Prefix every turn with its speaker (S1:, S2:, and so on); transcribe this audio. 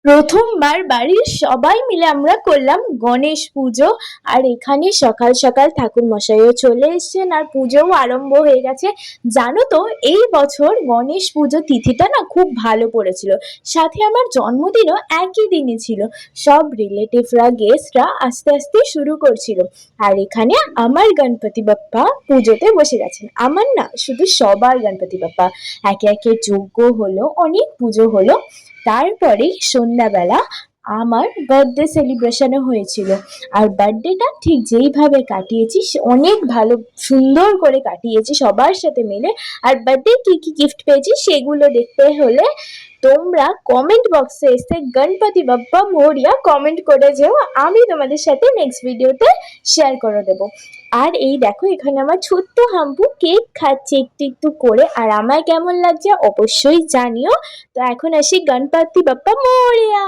S1: প্রথমবার বাড়ির সবাই মিলে আমরা করলাম গণেশ পুজো। আর এখানে সকাল সকাল ঠাকুর মশাইও চলে এসেছেন আর পুজোও আরম্ভ হয়ে গেছে। জানো তো, এই বছর গণেশ পুজো তিথিটা না খুব ভালো পড়েছিল, সাথে আমার জন্মদিনও একই দিনে ছিল। সব রিলেটিভরা গেস্টরা আস্তে আস্তে শুরু করছিল। আর এখানে আমার গণপতি বাপ্পা পুজোতে বসে গেছেন। আমার না, শুধু সবার গণপতি বাপ্পা। একে একে যজ্ঞ হলো, অনেক পুজো হলো। তারপরে সন্ধ্যাবেলা আমার বার্থডে সেলিব্রেশনও হয়েছিল। আর বার্থডেটা ঠিক যেইভাবে কাটিয়েছি, অনেক ভালো সুন্দর করে কাটিয়েছি সবার সাথে মিলে। আর বার্থডে কি কি গিফট পেয়েছি সেগুলো দেখতে হলে তোমরা কমেন্ট বক্সে এসে গণপতি বাপ্পা মোরিয়া কমেন্ট করে যেও, আমি তোমাদের সাথে নেক্সট ভিডিওতে শেয়ার করে দেবো। আর এই দেখো, এখানে আমার ছোট্ট হাম্পু কেক খাচ্ছে একটু একটু করে, আর আমায় কেমন লাগছে অবশ্যই জানিও। তো এখন আসি, গণপতি বাপ্পা মোরিয়া।